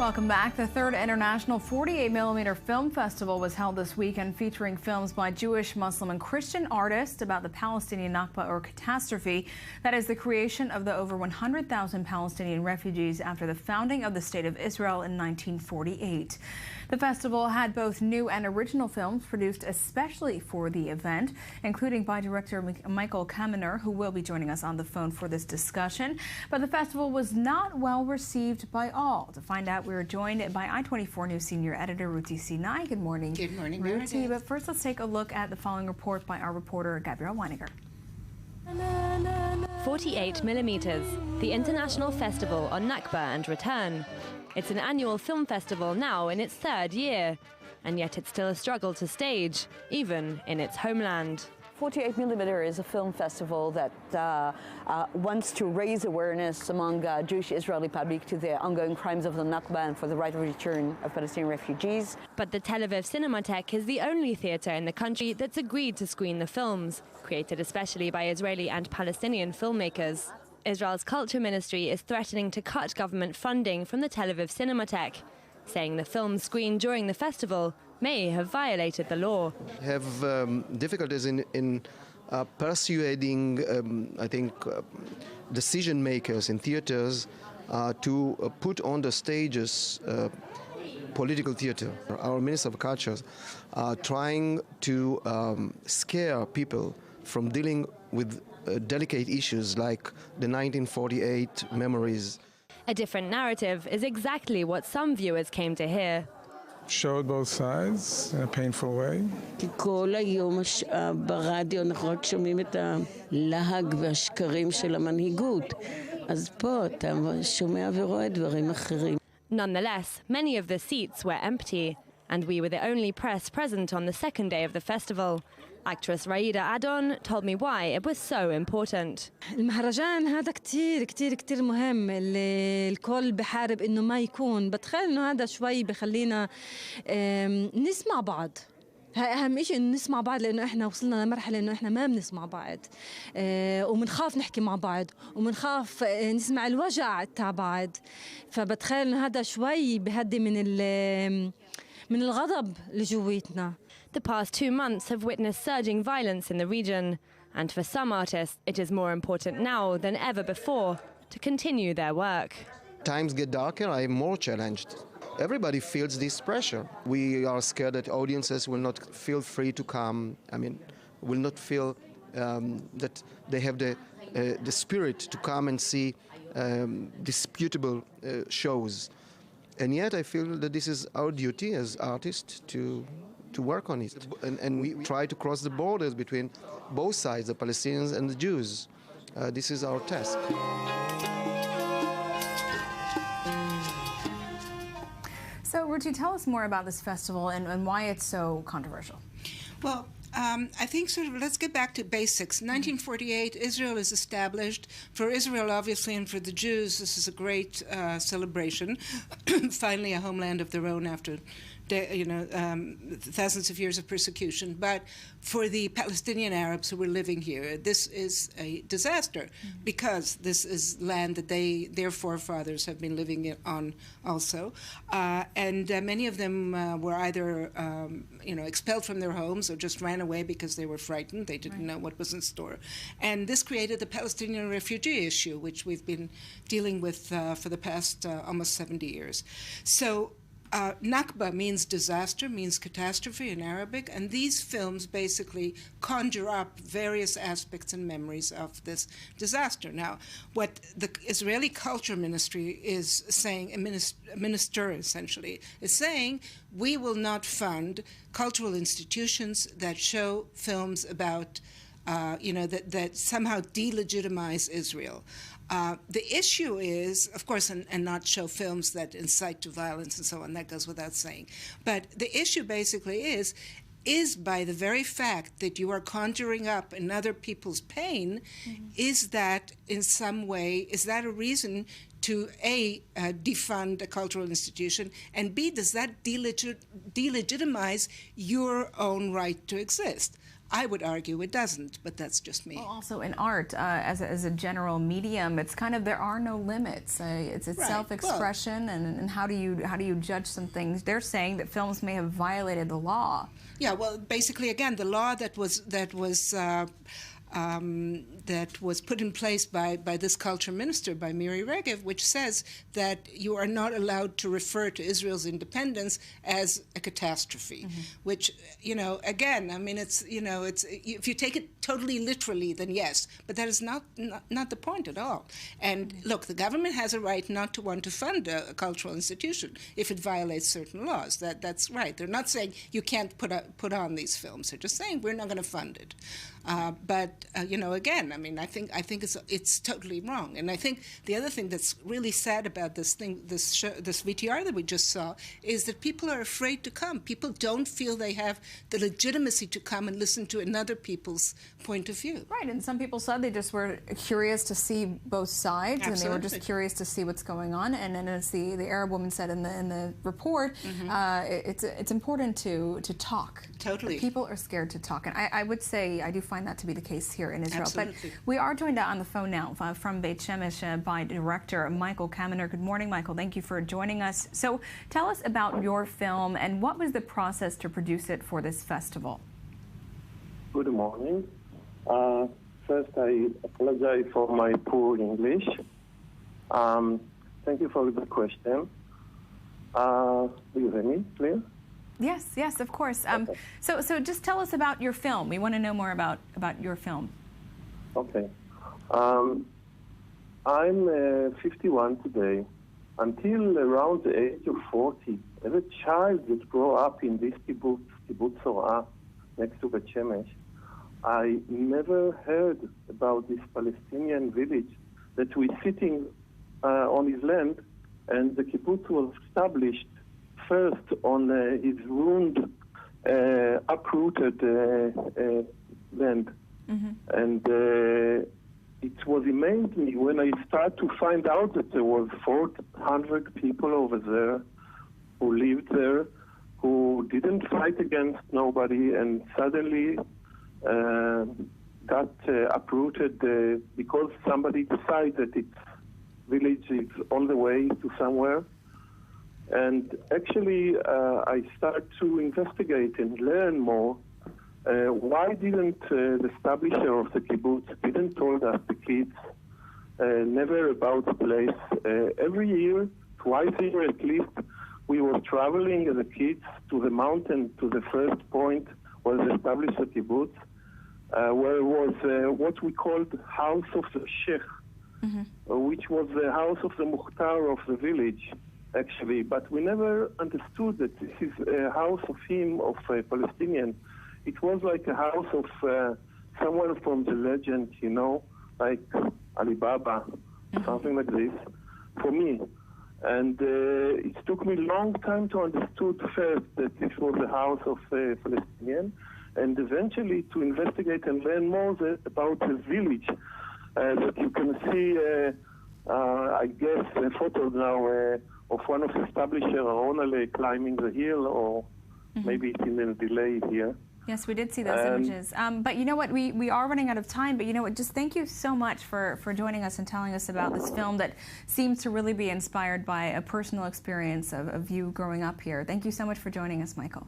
Welcome back. The third International 48mm Film Festival was held this weekend, featuring films by Jewish, Muslim, and Christian artists about the Palestinian Nakba, or catastrophe. That is the creation of the over 100,000 Palestinian refugees after the founding of the State of Israel in 1948. The festival had both new and original films produced especially for the event, including by director Michael Kamener, who will be joining us on the phone for this discussion. But the festival was not well received by all. To find out, we were joined by I-24 News senior editor Ruti Sinai. Good morning. Good morning, Ruti. But first, let's take a look at the following report by our reporter Gabrielle Weiniger. 48mm, the International Festival on Nakba and Return. It's an annual film festival now in its third year, and yet it's still a struggle to stage, even in its homeland. 48mm is a film festival that wants to raise awareness among Jewish Israeli public to the ongoing crimes of the Nakba and for the right of return of Palestinian refugees. But the Tel Aviv Cinematheque is the only theatre in the country that's agreed to screen the films, created especially by Israeli and Palestinian filmmakers. Israel's culture ministry is threatening to cut government funding from the Tel Aviv Cinematheque, saying the films screened during the festival may have violated the law. Have difficulties in persuading, I think, decision makers in theaters to put on the stages political theater. Our Minister of Culture are trying to scare people from dealing with delicate issues like the 1948 memories. A different narrative is exactly what some viewers came to hear. Showed both sides in a painful way. כל היום ברדיו אנחנו רק שומעים את הלהג והשקרים של המנהיגות. אז פה אתה שומע ורואה דברים אחרים. Nonetheless, many of the seats were empty, and we were the only press present on the second day of the festival. Actress Raida Adon told me why it was so important. المهرجان هذا كتير مهم. الكل بحارب إنه ما يكون. بتخيل إنه هذا شوي بخلينا نسمع بعض. أهم شيء إنه نسمع بعض، لأنه إحنا وصلنا لمرحلة إنه إحنا ما بنسمع بعض، ومنخاف نحكي مع بعض، ومنخاف نسمع الوجع تاع بعض. فبتخيل إنه هذا شوي بهدي من الغضب اللي جويتنا. The past 2 months have witnessed surging violence in the region, and for some artists it is more important now than ever before to continue their work. Times get darker, I'm more challenged. Everybody feels this pressure. We are scared that audiences will not feel free to come, will not feel that they have the spirit to come and see disputable shows. And yet I feel that this is our duty as artists to work on it. And we try to cross the borders between both sides, the Palestinians and the Jews. This is our task. So, Ruti, tell us more about this festival and why it's so controversial. Well, I think let's get back to basics. 1948, Israel is established. For Israel, obviously, and for the Jews, this is a great celebration. Finally, a homeland of their own after thousands of years of persecution. But for the Palestinian Arabs who were living here, this is a disaster because this is land that their forefathers have been living on also. And many of them were either expelled from their homes or just ran away because they were frightened. They didn't know what was in store. And this created the Palestinian refugee issue, which we've been dealing with for the past almost 70 years. So Nakba means disaster, means catastrophe in Arabic, and these films basically conjure up various aspects and memories of this disaster. Now, what the Israeli Culture Ministry is saying, a minister essentially, is saying, we will not fund cultural institutions that show films about, that somehow delegitimize Israel. The issue is, of course, and not show films that incite to violence and so on, that goes without saying. But the issue basically is by the very fact that you are conjuring up another people's pain, is that in some way, is that a reason to A, defund a cultural institution, and B, does that delegitimize your own right to exist? I would argue it doesn't, but that's just me. Well, also in art, as a general medium, it's kind of, there are no limits. It's right. Self-expression, well, and how do you judge some things? They're saying that films may have violated the law. Yeah, well, basically, again, the law that was put in place by this culture minister, by Miri Regev, which says that you are not allowed to refer to Israel's independence as a catastrophe, which, again, I mean, it's if you take it totally literally, then yes, but that is not the point at all. And look, the government has a right not to want to fund a cultural institution if it violates certain laws. That's right. They're not saying you can't put on these films. They're just saying we're not going to fund it. But again, I mean, I think it's totally wrong. And I think the other thing that's really sad about this VTR that we just saw is that people are afraid to come. People don't feel they have the legitimacy to come and listen to another people's point of view. Right, and some people said they just were curious to see both sides. Absolutely. And they were just curious to see what's going on. And then, as the Arab woman said in the report, it's important to talk. Totally. People are scared to talk, and I would say I do find that to be the case here in Israel. Absolutely. But we are joined on the phone now from Beit Shemesh by director Michael Kamener. Good morning, Michael. Thank you for joining us. So tell us about your film and what was the process to produce it for this festival? Good morning. First, I apologize for my poor English. Thank you for the question. Do you hear me clear? Yes, of course. Okay. So just tell us about your film. We want to know more about your film. Okay. I'm 51 today. Until around the age of 40, as a child that grew up in this kibbutz Sorah, next to Beit Shemesh, I never heard about this Palestinian village that we're sitting on his land, and the kibbutz was established first on his ruined, uprooted land. And it was amazing when I started to find out that there was 400 people over there who lived there, who didn't fight against nobody, and suddenly got uprooted because somebody decided that its village is on the way to somewhere. And actually, I started to investigate and learn more. Why didn't the establisher of the kibbutz didn't told us, the kids, never about the place? Every year, twice a year at least, we were traveling as a kids to the mountain, to the first point where they established the kibbutz, where was what we called House of the Sheikh, which was the house of the Mukhtar of the village, actually. But we never understood that this is a house of him, of a Palestinian. It was like a house of someone from the legend, like Alibaba, something like this, for me. And it took me a long time to understand first that this was the house of a Palestinian, and eventually to investigate and learn more about the village. That you can see, I guess, a photo now of one of the establishers, Ronale, climbing the hill, or maybe it's in a delay here. Yes, we did see those images. But you know what, we are running out of time, but you know what, just thank you so much for joining us and telling us about this film that seems to really be inspired by a personal experience of you growing up here. Thank you so much for joining us, Michael.